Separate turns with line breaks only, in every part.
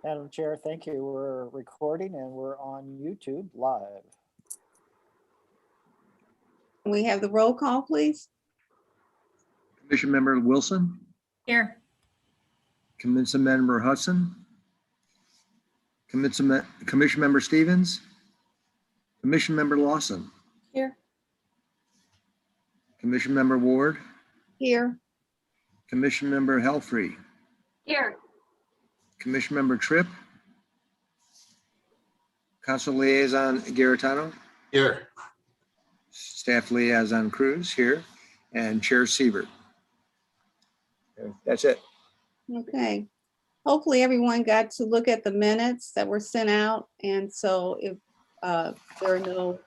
Madam Chair, thank you. We're recording and we're on YouTube live.
Can we have the roll call, please?
Commission Member Wilson,
Here.
Commission Member Hudson, Commission Member Stevens, Commission Member Lawson,
Here.
Commission Member Ward,
Here.
Commission Member Helfrey,
Here.
Commission Member Tripp, Council Liaison Garitano,
Here.
Staff Liaison Cruz here, and Chair Siebert. That's it.
Okay. Hopefully everyone got to look at the minutes that were sent out. And so if there are no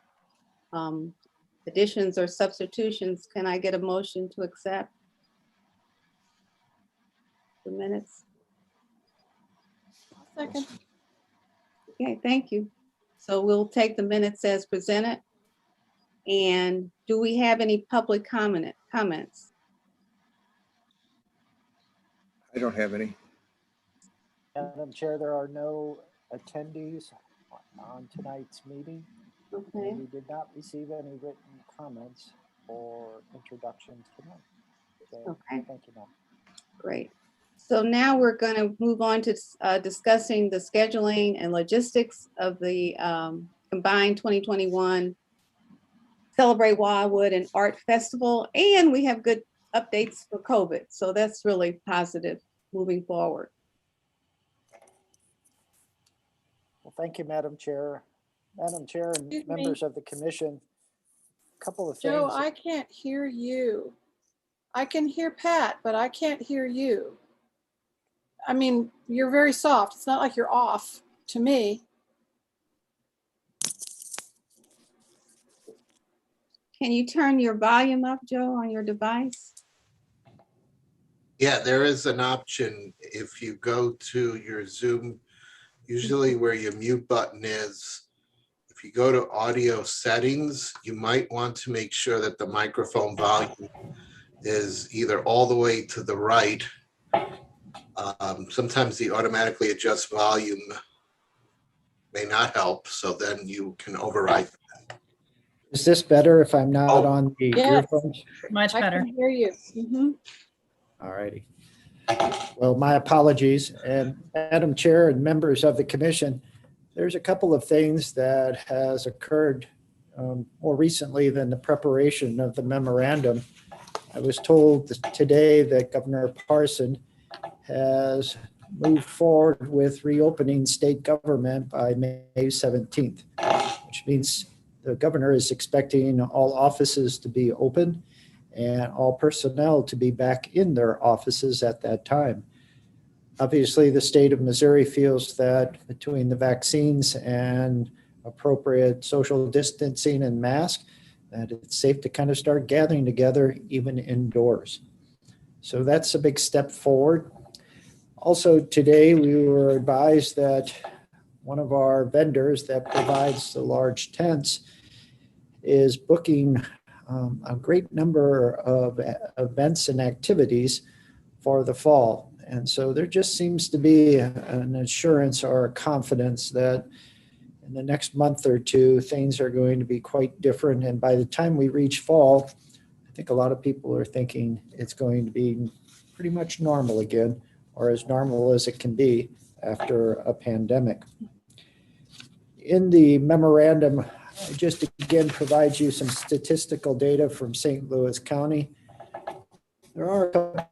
additions or substitutions, can I get a motion to accept the minutes?
Second.
Okay, thank you. So we'll take the minutes as presented. And do we have any public comments?
I don't have any.
Madam Chair, there are no attendees on tonight's meeting.
Okay,
And we did not receive any written comments or introductions tonight. So,
Okay.
thank you, ma'am.
great. So now we're going to move on to discussing the scheduling and logistics of the combined 2021 Celebrate Wildwood and Art Festival. And we have good updates for COVID. So that's really positive moving forward.
Well, thank you, Madam Chair. Madam Chair and
Excuse me.
members of the commission, a couple of
Joe,
things.
I can't hear you. I can hear Pat, but I can't hear you. I mean, you're very soft. It's not like you're off to me.
Can you turn your volume up, Joe, on your device?
Yeah, there is an option if you go to your Zoom, usually where your mute button is. If you go to audio settings, you might want to make sure that the microphone volume is either all the way to the right. Sometimes the automatically adjust volume may not help, so then you can override.
Is this better if I'm not
Oh.
on the
Yes.
earphones?
Much better. I can hear you. Mhm.
All righty. Well, my apologies. And Madam Chair and members of the commission, there's a couple of things that has occurred more recently than the preparation of the memorandum. I was told today that Governor Parson has moved forward with reopening state government by May 17th, which means the governor is expecting all offices to be open and all personnel to be back in their offices at that time. Obviously, the state of Missouri feels that between the vaccines and appropriate social distancing and mask, that it's safe to kind of start gathering together even indoors. So that's a big step forward. Also today, we were advised that one of our vendors that provides the large tents is booking a great number of events and activities for the fall. And so there just seems to be an assurance or a confidence that in the next month or two, things are going to be quite different. And by the time we reach fall, I think a lot of people are thinking it's going to be pretty much normal again, or as normal as it can be after a pandemic. In the memorandum, I just again provide you some statistical data from St. Louis County. There are a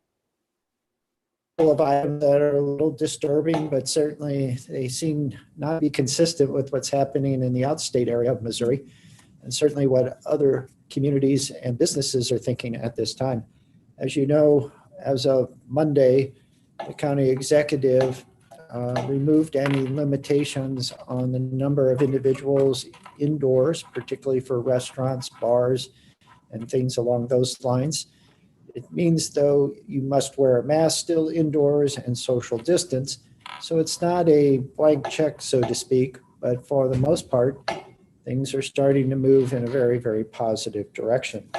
couple of items that are a little disturbing, but certainly they seem not to be consistent with what's happening in the outstate area of Missouri, and certainly what other communities and businesses are thinking at this time. As you know, as of Monday, the county executive removed any limitations on the number of individuals indoors, particularly for restaurants, bars, and things along those lines. It means, though, you must wear a mask still indoors and social distance. So it's not a blank check, so to speak, but for the most part, things are starting to move in a very, very positive direction.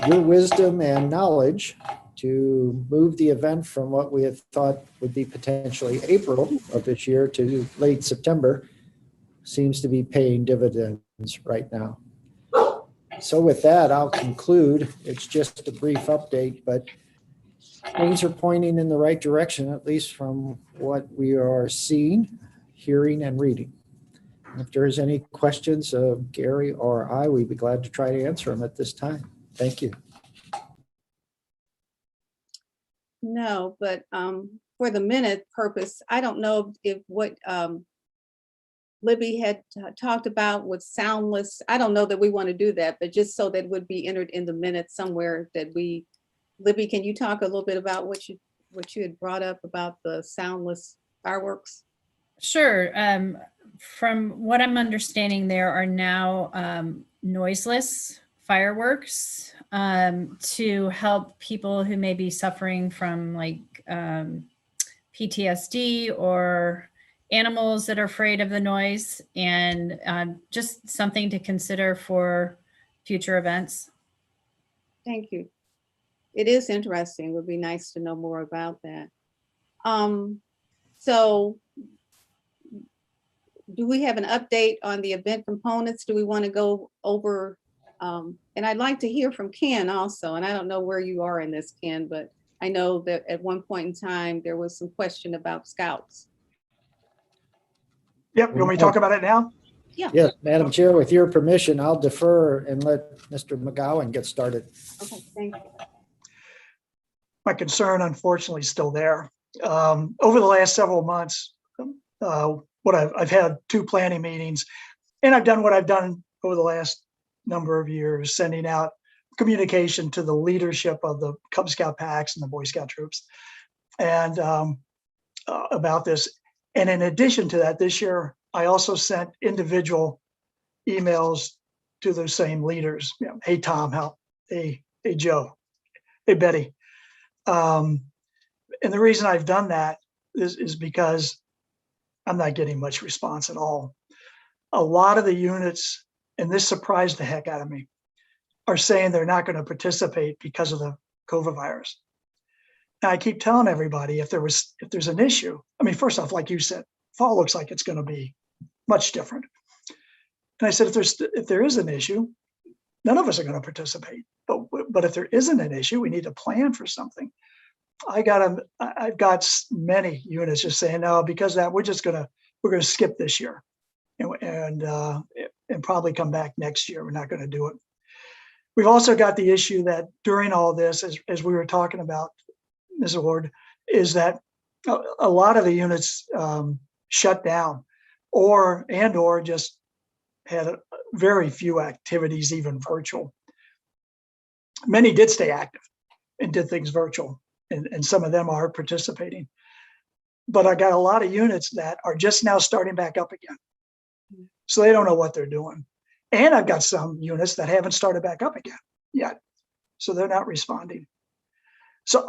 Your wisdom and knowledge to move the event from what we had thought would be potentially April of this year to late September seems to be paying dividends right now. So with that, I'll conclude. It's just a brief update, but things are pointing in the right direction, at least from what we are seeing, hearing, and reading. If there's any questions of Gary or I, we'd be glad to try to answer them at this time. Thank you.
No, but for the minute purpose, I don't know if what Libby had talked about with soundless. I don't know that we want to do that, but just so that would be entered in the minutes somewhere that we, Libby, can you talk a little bit about what you had brought up about the soundless fireworks?
Sure. From what I'm understanding, there are now noiseless fireworks to help people who may be suffering from like PTSD or animals that are afraid of the noise, and just something to consider for future events.
Thank you. It is interesting. It would be nice to know more about that. So do we have an update on the event components? Do we want to go over, and I'd like to hear from Ken also, and I don't know where you are in this, Ken, but I know that at one point in time, there was some question about scouts.
Yep, you want me to talk about it now?
Yeah.
Yes, Madam Chair, with your permission, I'll defer and let Mr. McGowan get started.
Okay, thank you.
My concern, unfortunately, is still there. Over the last several months, I've had 2 planning meetings, and I've done what I've done over the last number of years, sending out communication to the leadership of the Cub Scout packs and the Boy Scout troops, and about this. And in addition to that, this year, I also sent individual emails to those same leaders. You know, hey, Tom, hey, Joe, hey, Betty. And the reason I've done that is because I'm not getting much response at all. A lot of the units, and this surprised the heck out of me, are saying they're not going to participate because of the COVID virus. Now, I keep telling everybody if there's an issue, I mean, first off, like you said, fall looks like it's going to be much different. And I said, if there is an issue, none of us are going to participate. But if there isn't an issue, we need to plan for something. I've got many units just saying, no, because of that, we're going to skip this year and probably come back next year. We're not going to do it. We've also got the issue that during all this, as we were talking about, Ms. Ward, is that a lot of the units shut down or just had very few activities, even virtual. Many did stay active and did things virtual, and some of them are participating. But I got a lot of units that are just now starting back up again. So they don't know what they're doing. And I've got some units that haven't started back up again yet. So they're not responding. So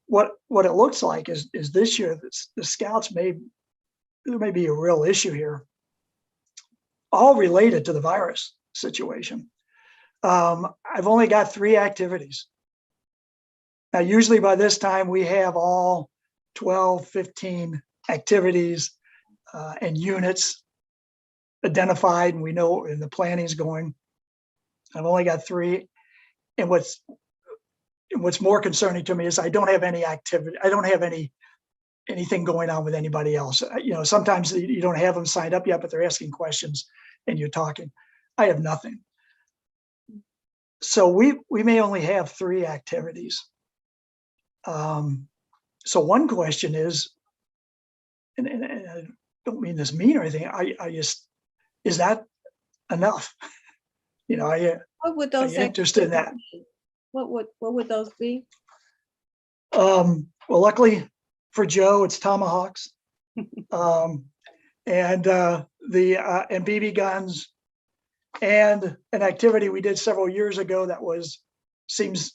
what it looks like is this year, the scouts there may be a real issue here, all related to the virus situation. I've only got 3 activities. Now, usually by this time we have all 12, 15 activities and units identified, and we know and the planning is going. I've only got 3. And what's more concerning to me is I don't have any activity. I don't have anything going on with anybody else. You know, sometimes you don't have them signed up yet, but they're asking questions and you're talking. I have nothing. So we may only have 3 activities. So one question is, and I don't mean this mean or anything, is that enough? You know,
What would those
I'm interested in that.
What would those be?
Well, luckily for Joe, it's tomahawks, and BB guns, and an activity we did several years ago that seems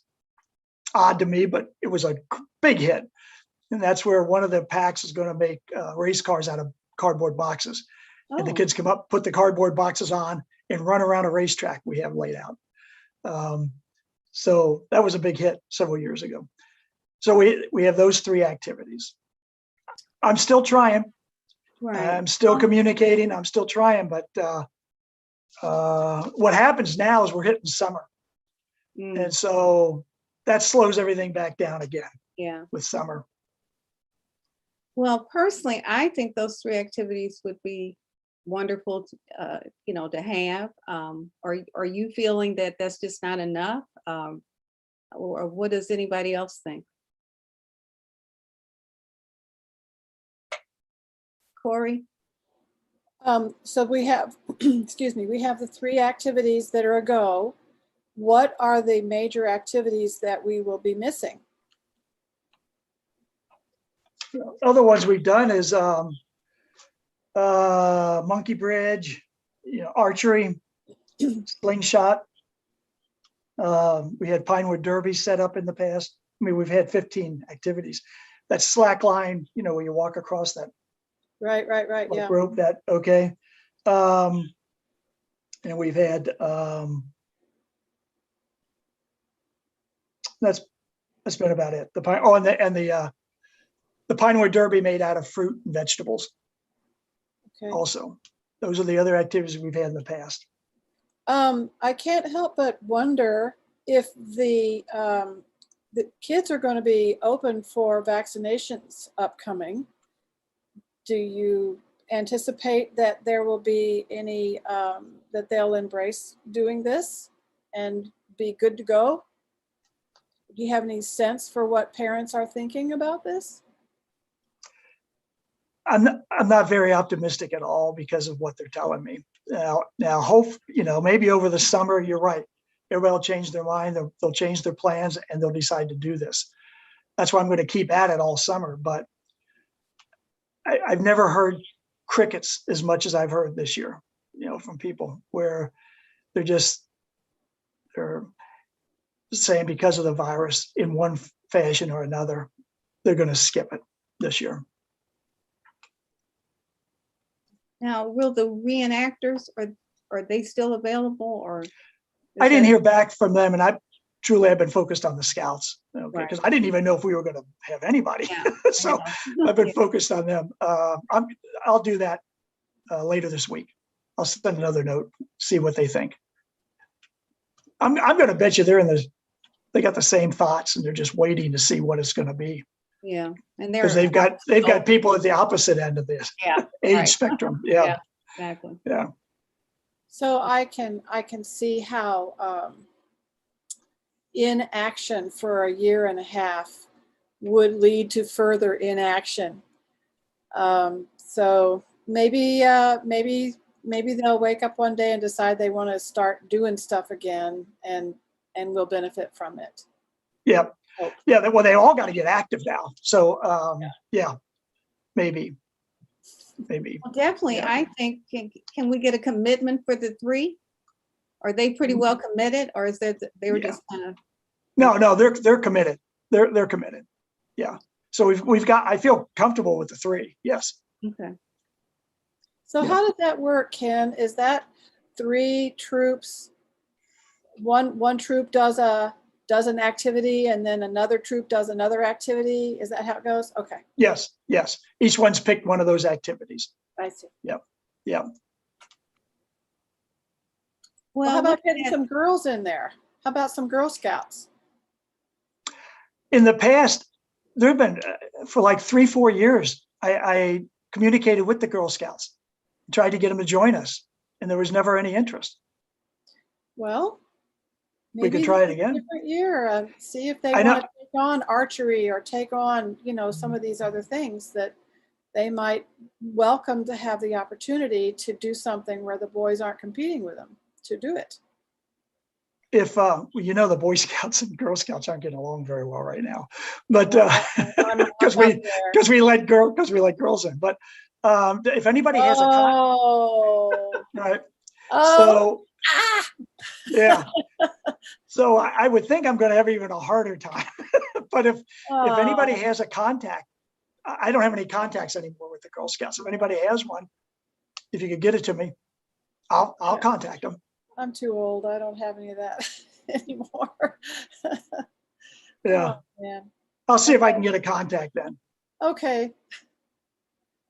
odd to me, but it was a big hit. And that's where one of the packs is going to make race cars out of cardboard boxes. Oh. And the kids come up, put the cardboard boxes on, and run around a racetrack we have laid out. So that was a big hit several years ago. So we have those 3 activities. I'm still trying.
Right.
I'm still communicating. I'm still trying, but what happens now is we're hitting summer.
Mm,
And so that slows everything back down again
yeah.
with summer.
Well, personally, I think those 3 activities would be wonderful, to have. Are you feeling that that's just not enough? Or what does anybody else think? Corey?
So we have, excuse me, we have the 3 activities that are a go. What are the major activities that we will be missing?
Other ones we've done is monkey bridge, archery, slingshot. We had Pinewood Derby set up in the past. I mean, we've had 15 activities. That's slack line, where you walk across that
Right, yeah.
rope, that, okay. And we've had, that's been about it. The Pinewood Derby made out of fruit and vegetables
Okay.
also. Those are the other activities we've had in the past.
I can't help but wonder if the kids are going to be open for vaccinations upcoming. Do you anticipate that there will be any, that they'll embrace doing this and be good to go? Do you have any sense for what parents are thinking about this?
I'm not very optimistic at all because of what they're telling me. Now hope, maybe over the summer, you're right. Everybody will change their mind. They'll change their plans and they'll decide to do this. That's why I'm going to keep at it all summer. But I've never heard crickets as much as I've heard this year, from people where they're saying because of the virus in one fashion or another, they're going to skip it this year.
Now, will the reenactors, are they still available, or?
I didn't hear back from them, and I've been focused on the scouts, okay,
Right.
because I didn't even know if we were going to have anybody.
Yeah,
So I've been focused on them. I'll do that later this week. I'll send another note, see what they think. I'm going to bet you they got the same thoughts, and they're just waiting to see what it's going to be.
Yeah, and
Because they've got people at the opposite end of this age
right.
spectrum. Yeah.
Exactly.
Yeah.
So I can see how inaction for a year and a half would lead to further inaction. So maybe they'll wake up one day and decide they want to start doing stuff again, and we'll benefit from it.
Yeah. Yeah. Well, they all got to get active now. So yeah, maybe.
Well, definitely.
Yeah.
I think, can we get a commitment for the 3? Are they pretty well committed, or is there, they were just kind of?
No, they're committed. They're committed. Yeah. So we've got, I feel comfortable with the 3. Yes.
Okay.
So how does that work, Ken? Is that 3 troops? One troop does an activity, and then another troop does another activity. Is that how it goes? Okay.
Yes. Each one's picked one of those activities.
I see.
Yep.
Well, how about getting some girls in there? How about some Girl Scouts?
In the past, there have been for like 3-4 years, I communicated with the Girl Scouts, tried to get them to join us, and there was never any interest.
Well,
We could try it again.
Different year. See if they want to take on archery or take on, some of these other things that they might welcome to have the opportunity to do something where the boys aren't competing with them to do it.
If the Boy Scouts and Girl Scouts aren't getting along very well right now, but because we let girls in. But if anybody has right, so yeah, so I would think I'm going to have even a harder time. But if anybody has a contact, I don't have any contacts anymore with the Girl Scouts. If anybody has one, if you could get it to me, I'll contact them.
I'm too old. I don't have any of that. anymore.
Yeah,
Oh, man.
I'll see if I can get a contact then.
Okay.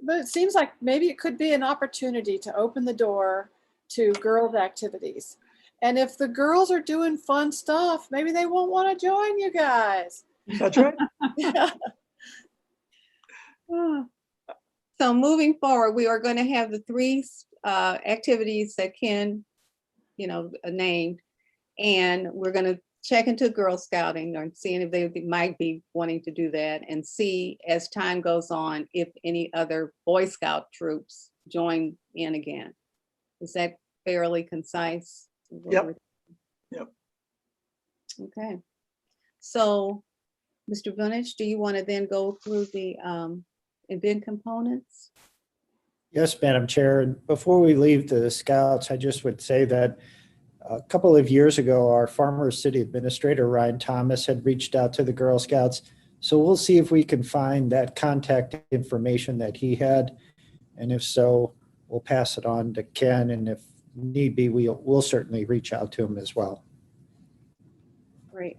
But it seems like maybe it could be an opportunity to open the door to girls' activities. And if the girls are doing fun stuff, maybe they won't want to join you guys.
That's right.
Yeah.
So moving forward, we are going to have the three activities that Ken, named, and we're going to check into Girl Scouting or seeing if they might be wanting to do that, and see as time goes on if any other Boy Scout troops join in again. Is that fairly concise?
Yep. Yep.
Okay. So, Mr. Vunich, do you want to then go through the event components?
Yes, Madam Chair. And before we leave the Scouts, I just would say that a couple of years ago, our former city administrator, Ryan Thomas, had reached out to the Girl Scouts. So we'll see if we can find that contact information that he had. And if so, we'll pass it on to Ken. And if need be, we'll certainly reach out to him as well.
Great.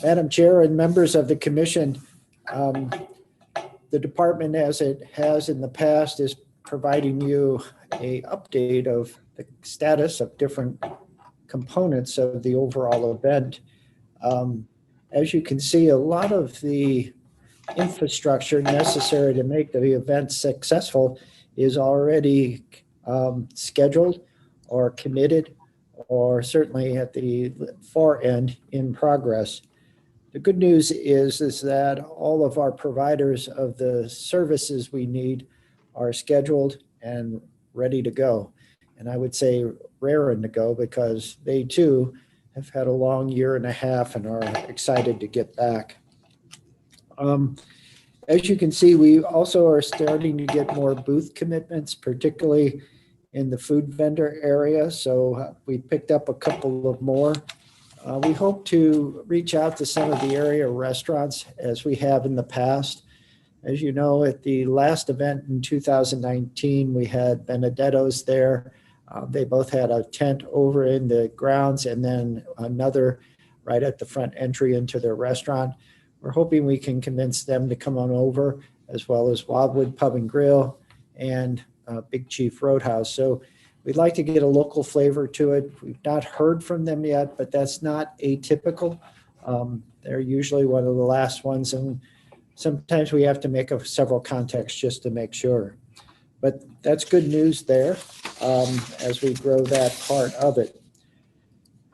Madam Chair and members of the commission, the department, as it has in the past, is providing you an update of the status of different components of the overall event. As you can see, a lot of the infrastructure necessary to make the event successful is already scheduled or committed, or certainly at the far end in progress. The good news is that all of our providers of the services we need are scheduled and ready to go. And I would say raring to go, because they too have had a long year and a half and are excited to get back. As you can see, we also are starting to get more booth commitments, particularly in the food vendor area. So we picked up a couple of more. We hope to reach out to some of the area restaurants as we have in the past. As you know, at the last event in 2019, we had Benedetto's there. They both had a tent over in the grounds and then another right at the front entry into their restaurant. We're hoping we can convince them to come on over, as well as Wildwood Pub and Grill and Big Chief Roadhouse. So we'd like to get a local flavor to it. We've not heard from them yet, but that's not atypical. They're usually one of the last ones, and sometimes we have to make several contacts just to make sure. But that's good news there as we grow that part of it.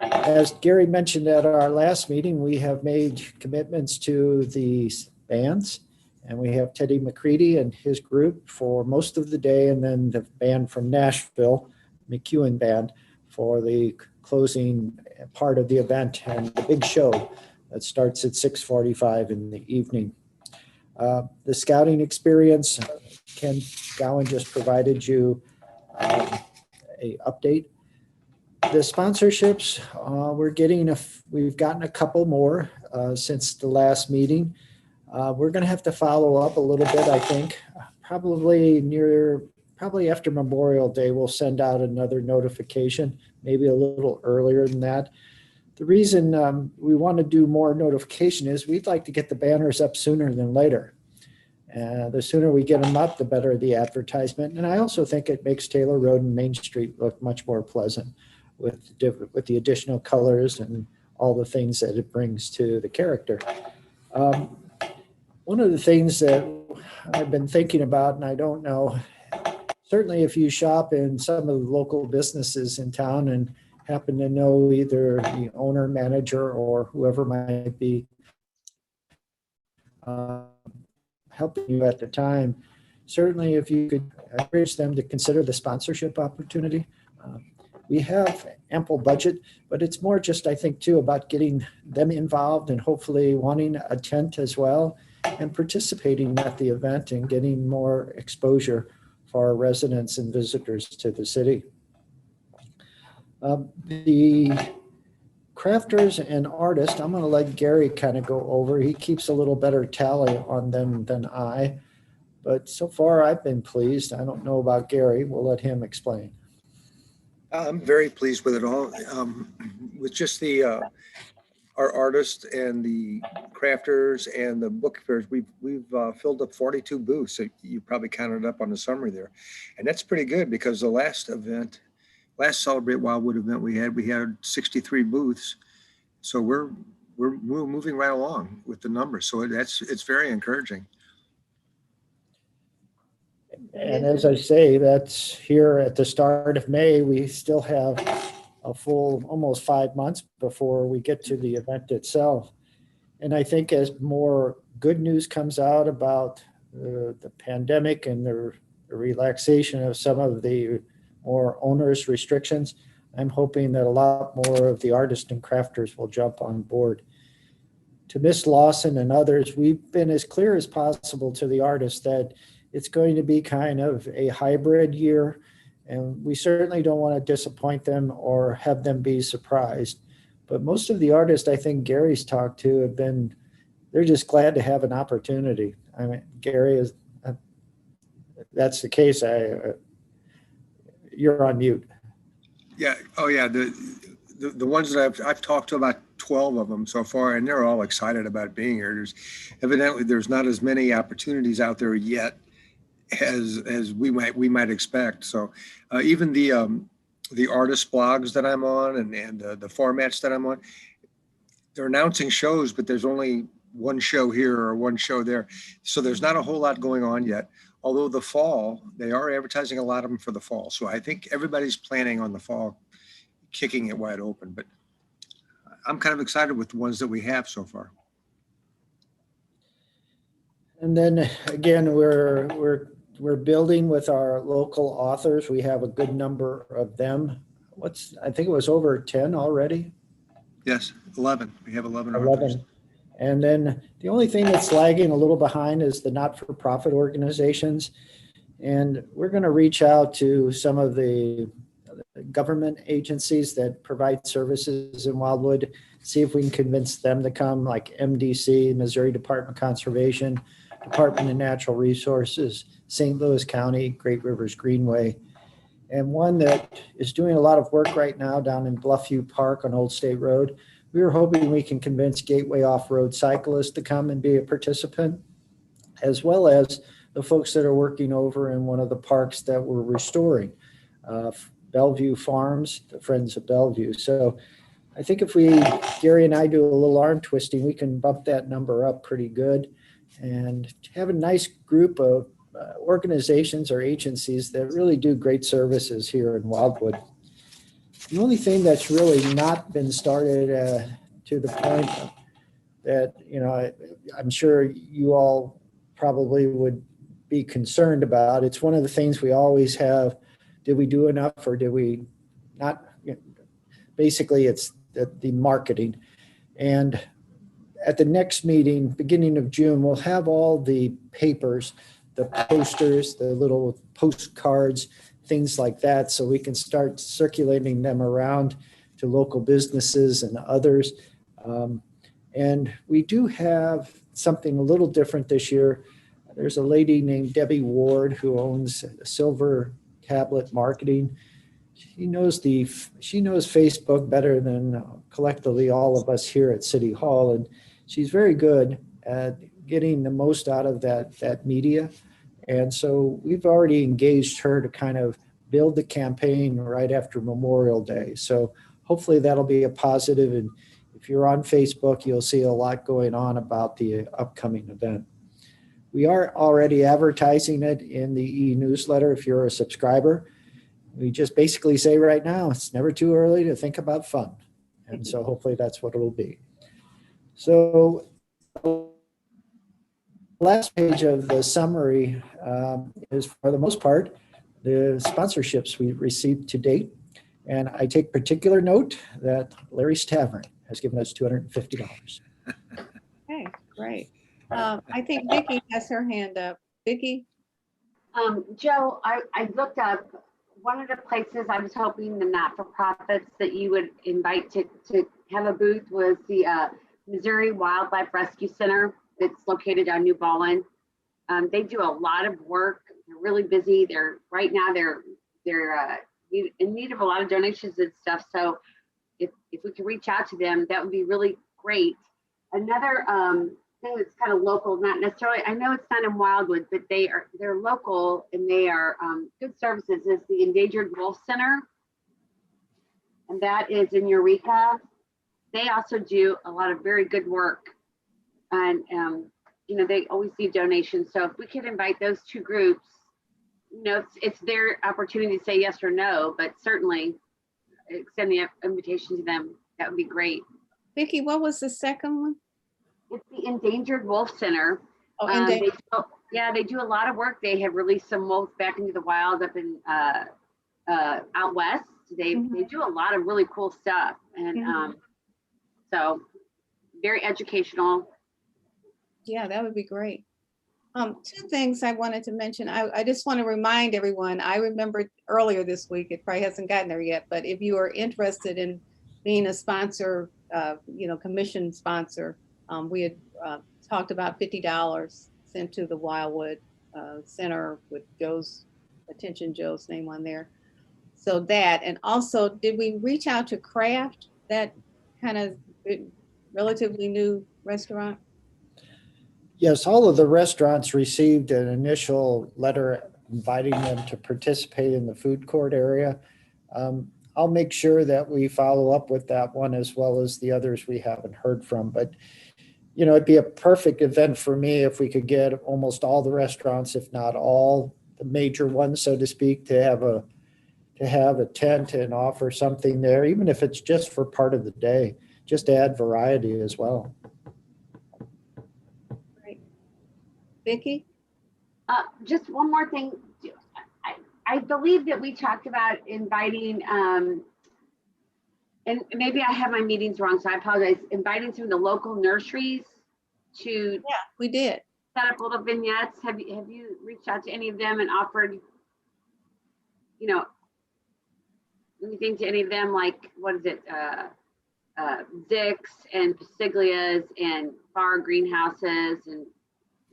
As Gary mentioned at our last meeting, we have made commitments to the bands, and we have Teddy McCready and his group for most of the day, and then the band from Nashville, McEwen Band, for the closing part of the event and the big show that starts at 6:45 in the evening. The scouting experience, Ken Gowan just provided you a update. The sponsorships, we've gotten a couple more since the last meeting. We're going to have to follow up a little bit, I think. Probably after Memorial Day, we'll send out another notification, maybe a little earlier than that. The reason we want to do more notification is we'd like to get the banners up sooner than later. The sooner we get them up, the better the advertisement. And I also think it makes Taylor Road and Main Street look much more pleasant with the additional colors and all the things that it brings to the character. One of the things that I've been thinking about, and I don't know, certainly if you shop in some of the local businesses in town and happen to know either the owner, manager, or whoever might be helping you at the time, certainly if you could encourage them to consider the sponsorship opportunity. We have ample budget, but it's more just, I think, too, about getting them involved and hopefully wanting a tent as well and participating at the event and getting more exposure for our residents and visitors to the city. The crafters and artists, I'm going to let Gary kind of go over. He keeps a little better tally on them than I, but so far I've been pleased. I don't know about Gary. We'll let him explain.
I'm very pleased with it all. With just our artists and the crafters and the book fairs, we've filled up 42 booths. So you probably counted up on the summary there, and that's pretty good because the last Celebrate Wildwood event we had 63 booths. So we're moving right along with the numbers. So it's very encouraging.
And as I say, that's here at the start of May. We still have a full almost 5 months before we get to the event itself. And I think as more good news comes out about the pandemic and the relaxation of some of the more onerous restrictions, I'm hoping that a lot more of the artists and crafters will jump on board. To Miss Lawson and others, we've been as clear as possible to the artists that it's going to be kind of a hybrid year, and we certainly don't want to disappoint them or have them be surprised. But most of the artists I think Gary's talked to have been, they're just glad to have an opportunity. I mean, Gary, is that's the case. You're on mute.
Yeah. Oh yeah. The ones that I've talked to, about 12 of them so far, and they're all excited about being here. There's not as many opportunities out there yet as we might expect. So even the artist blogs that I'm on and the formats that I'm on, they're announcing shows, but there's only one show here or one show there. So there's not a whole lot going on yet. Although the fall, they are advertising a lot of them for the fall. So I think everybody's planning on the fall, kicking it wide open. But I'm kind of excited with the ones that we have so far.
And then again, we're building with our local authors. We have a good number of them. I think it was over 10 already.
Yes, 11. We have 11 authors.
11. And then the only thing that's lagging a little behind is the not-for-profit organizations. And we're going to reach out to some of the government agencies that provide services in Wildwood, see if we can convince them to come, like MDC, Missouri Department of Conservation, Department of Natural Resources, St. Louis County, Great Rivers Greenway. And one that is doing a lot of work right now down in Bluffview Park on Old State Road. We were hoping we can convince Gateway Off-Road Cyclists to come and be a participant, as well as the folks that are working over in one of the parks that we're restoring, Bellevue Farms, the Friends of Bellevue. So I think if Gary and I do a little arm twisting, we can bump that number up pretty good and have a nice group of organizations or agencies that really do great services here in Wildwood. The only thing that's really not been started to the point that, I'm sure you all probably would be concerned about. It's one of the things we always have. Did we do enough or did we not? Basically, it's the marketing. And at the next meeting, beginning of June, we'll have all the papers, the posters, the little postcards, things like that, so we can start circulating them around to local businesses and others. And we do have something a little different this year. There's a lady named Debbie Ward who owns Silver Tablet Marketing. She knows Facebook better than collectively all of us here at City Hall, and she's very good at getting the most out of that media. And so we've already engaged her to kind of build the campaign right after Memorial Day. So hopefully that'll be a positive. And if you're on Facebook, you'll see a lot going on about the upcoming event. We are already advertising it in the e-newsletter if you're a subscriber. We just basically say right now, it's never too early to think about fun. And so hopefully that's what it'll be. So last page of the summary is, for the most part, the sponsorships we've received to date. And I take particular note that Larry's Tavern has given us $250.
Okay, great. I think Vicki has her hand up. Vicki?
Joe, I looked up one of the places I was hoping the not-for-profits that you would invite to have a booth was the Missouri Wildlife Rescue Center. It's located on New Ballin. They do a lot of work. They're really busy. Right now they're in need of a lot of donations and stuff. So if we could reach out to them, that would be really great. Another thing that's kind of local, not necessarily, I know it's not in Wildwood, but they're local and they are good services, is the Endangered Wolf Center. And that is in Eureka. They also do a lot of very good work. And, you know, they always need donations. So if we could invite those two groups, you know, it's their opportunity to say yes or no, but certainly extend the invitation to them. That would be great.
Vicki, what was the second one?
It's the Endangered Wolf Center.
Oh, endangered.
They do a lot of work. They have released some wolves back into the wild up in out west. They do a lot of really cool stuff, and so very educational.
Yeah, that would be great. Two things I wanted to mention. I just want to remind everyone, I remembered earlier this week, it probably hasn't gotten there yet, but if you are interested in being a sponsor, you know, commission sponsor, we had talked about $50 sent to the Wildwood Center with Joe's name on there. So that, and also, did we reach out to Craft, that kind of relatively new restaurant?
Yes, all of the restaurants received an initial letter inviting them to participate in the food court area. I'll make sure that we follow up with that one as well as the others we haven't heard from. But, you know, it'd be a perfect event for me if we could get almost all the restaurants, if not all the major ones, so to speak, to have a tent and offer something there, even if it's just for part of the day, just to add variety as well.
Vicki?
Just one more thing. I believe that we talked about inviting, and maybe I have my meetings wrong, so I apologize, inviting some of the local nurseries to
Yeah, we did.
set up little vignettes. Have you reached out to any of them and offered, you know, anything to any of them, like, what is it, Zix and Pastiglias and Bar Greenhouses and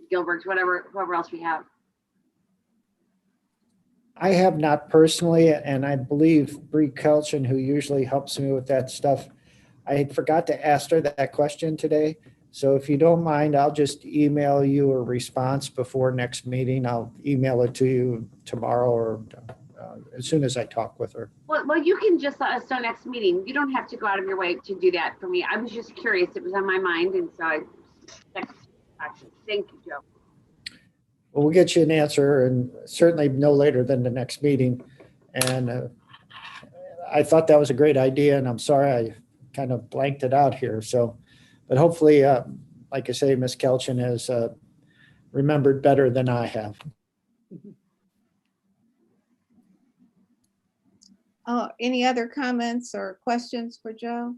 Gilbert's, whoever else we have?
I have not personally, and I believe Bree Kelchin, who usually helps me with that stuff, I forgot to ask her that question today. So if you don't mind, I'll just email you a response before next meeting. I'll email it to you tomorrow or as soon as I talk with her.
Well, you can just let us know next meeting. You don't have to go out of your way to do that for me. I was just curious. It was on my mind, and so I action. Thank you, Joe.
Well, we'll get you an answer, and certainly no later than the next meeting. And I thought that was a great idea, and I'm sorry I kind of blanked it out here. So, but hopefully, like I say, Ms. Kelchin has remembered better than I have.
Any other comments or questions for Joe?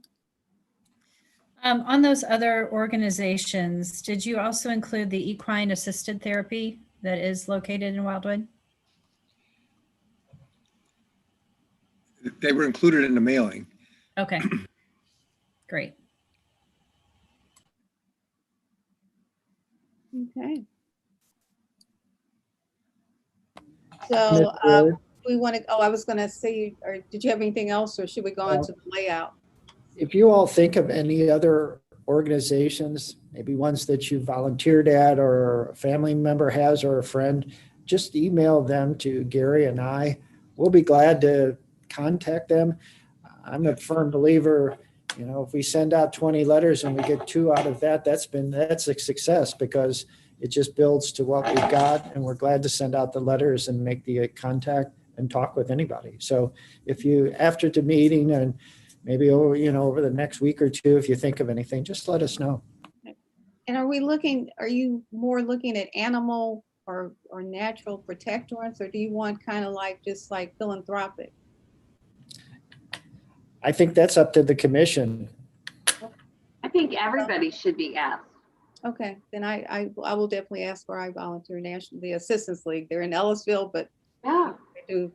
On those other organizations, did you also include the equine assisted therapy that is located in Wildwood?
They were included in the mailing.
Okay, great.
Okay. So we want to, I was going to say, or did you have anything else, or should we go on to the layout?
If you all think of any other organizations, maybe ones that you volunteered at or a family member has or a friend, just email them to Gary and I. We'll be glad to contact them. I'm a firm believer, you know, if we send out 20 letters and we get 2 out of that, that's a success, because it just builds to what we've got, and we're glad to send out the letters and make the contact and talk with anybody. So if you, after the meeting and maybe over the next week or 2, if you think of anything, just let us know.
And are you more looking at animal or natural protectorants, or do you want kind of like just like philanthropic?
I think that's up to the commission.
I think everybody should be asked.
Okay, then I will definitely ask for I Volunteer National, the Assistance League. They're in Ellisville, but
Yeah.
they do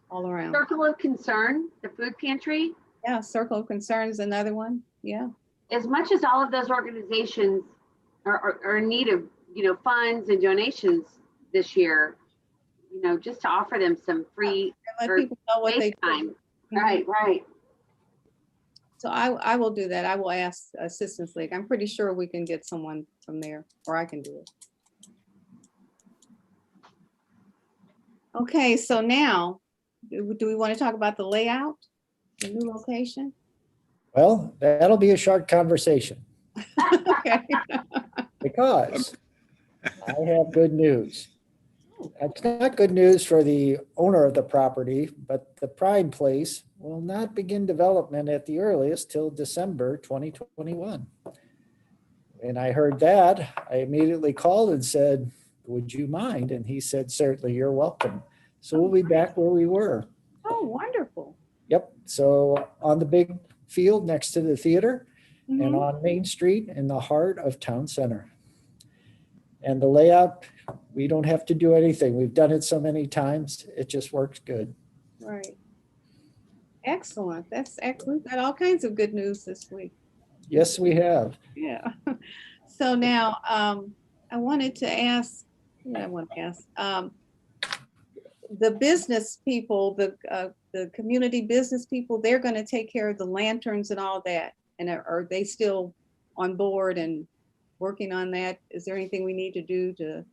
all around.
Circle of Concern, the food pantry.
Yeah, Circle of Concern is another one. Yeah.
As much as all of those organizations are in need of, funds and donations this year, you know, just to offer them some free
Let
or
people know what they
wait
do.
time.
Mhm.
Right, right.
So I will do that. I will ask Assistance League. I'm pretty sure we can get someone from there, or I can do it. Okay, so now, do we want to talk about the layout, the new location?
Well, that'll be a short conversation
Okay.
because I have good news. It's not good news for the owner of the property, but the Prime Place will not begin development at the earliest till December 2021. And I heard that, I immediately called and said, would you mind? And he said, certainly, you're welcome. So we'll be back where we were.
Oh, wonderful.
Yep. So on the big field next to the theater and
Mhm.
on Main Street in the heart of town center. And the layout, we don't have to do anything. We've done it so many times. It just works good.
Right. Excellent. That's excellent. We've got all kinds of good news this week.
Yes, we have.
Yeah. So now, I wanted to ask, what I want to ask, the business people, the community business people, they're going to take care of the lanterns and all that. And are they still on board and working on that? Is there anything we need to do to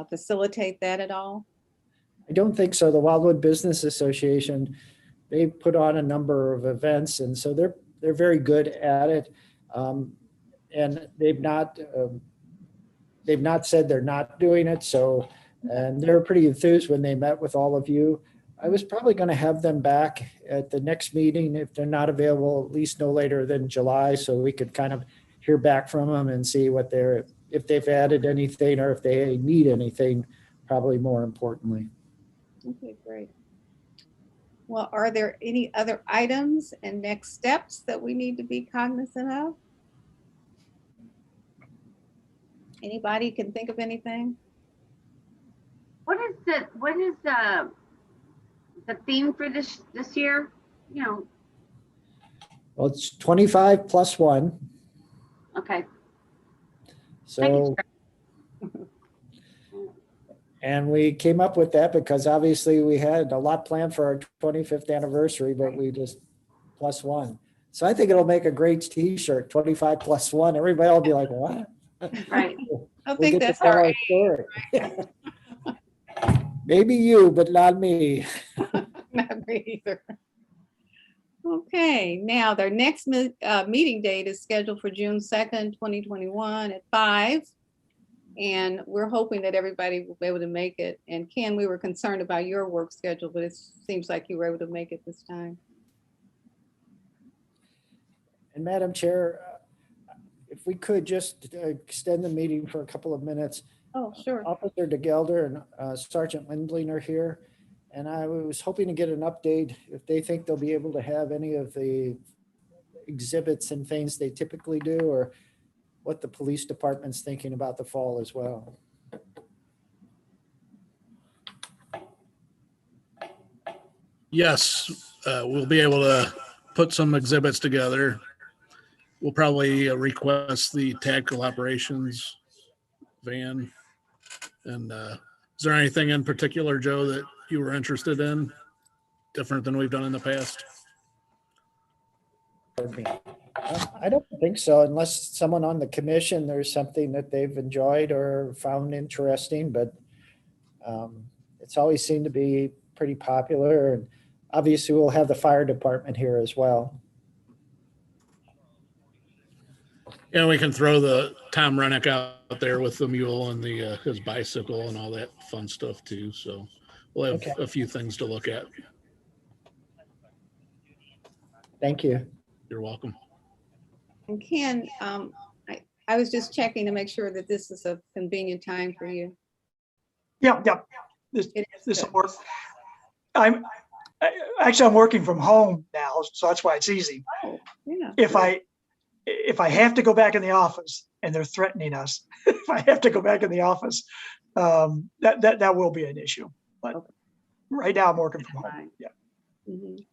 facilitate that at all?
I don't think so. The Wildwood Business Association, they put on a number of events, and so they're very good at it. And they've not said they're not doing it. So, and they're pretty enthused when they met with all of you. I was probably going to have them back at the next meeting if they're not available, at least no later than July, so we could kind of hear back from them and see what if they've added anything or if they need anything, probably more importantly.
Okay, great. Well, are there any other items and next steps that we need to be cognizant of? Anybody can think of anything?
What is the theme for this year? You know,
Well, it's 25 plus 1.
okay.
So, and we came up with that because obviously we had a lot planned for our 25th anniversary, but we just plus 1. So I think it'll make a great t-shirt, 25 plus 1. Everybody will be like, what?
Right.
I
We'll
think
get to
that's
tell
our
our story. Maybe you, but not me.
Not me either. Okay, now their next meeting date is scheduled for June 2nd, 2021 at 5. And we're hoping that everybody will be able to make it. And Ken, we were concerned about your work schedule, but it seems like you were able to make it this time.
And Madam Chair, if we could just extend the meeting for a couple of minutes.
Oh, sure.
Officer DeGelder and Sergeant Lindling are here. And I was hoping to get an update if they think they'll be able to have any of the exhibits and things they typically do, or what the police department's thinking about the fall as well.
Yes, we'll be able to put some exhibits together. We'll probably request the tactical operations van. And is there anything in particular, Joe, that you were interested in, different than we've done in the past?
Pardon me. I don't think so, unless someone on the commission, there's something that they've enjoyed or found interesting, but it's always seemed to be pretty popular. And obviously we'll have the fire department here as well.
Yeah, we can throw the Tom Rennick out there with the mule and the his bicycle and all that fun stuff too. So we'll have
Okay.
a few things to look at.
Thank you.
You're welcome.
And Ken, I was just checking to make sure that this is a convenient time for you.
Yeah.
It is
This
good.
will work. I'm working from home now, so that's why it's easy.
Oh, yeah.
If I have to go back in the office and they're threatening us, if I have to go back in the office, that will be an issue. But
Okay.
right now I'm working from home.
Fine.
Yeah.
Mhm.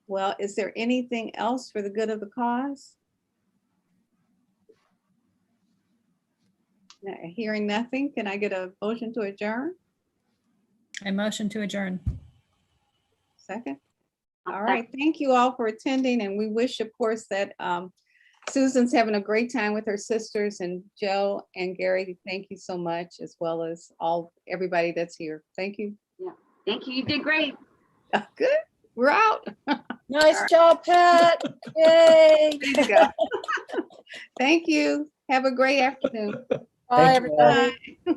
Well, is there anything else for the good of the cause? Hearing nothing, can I get a motion to adjourn?
I motion to adjourn.
Second. All right, thank you all for attending, and we wish, of course, that Susan's having a great time with her sisters, and Joe and Gary, thank you so much, as well as everybody that's here. Thank you.
Thank you. You did great.
Good. We're out.
Nice job, Pat. Yay.
Way to go. Thank you. Have a great afternoon.
Bye,
Thank you all.
everybody.
Bye.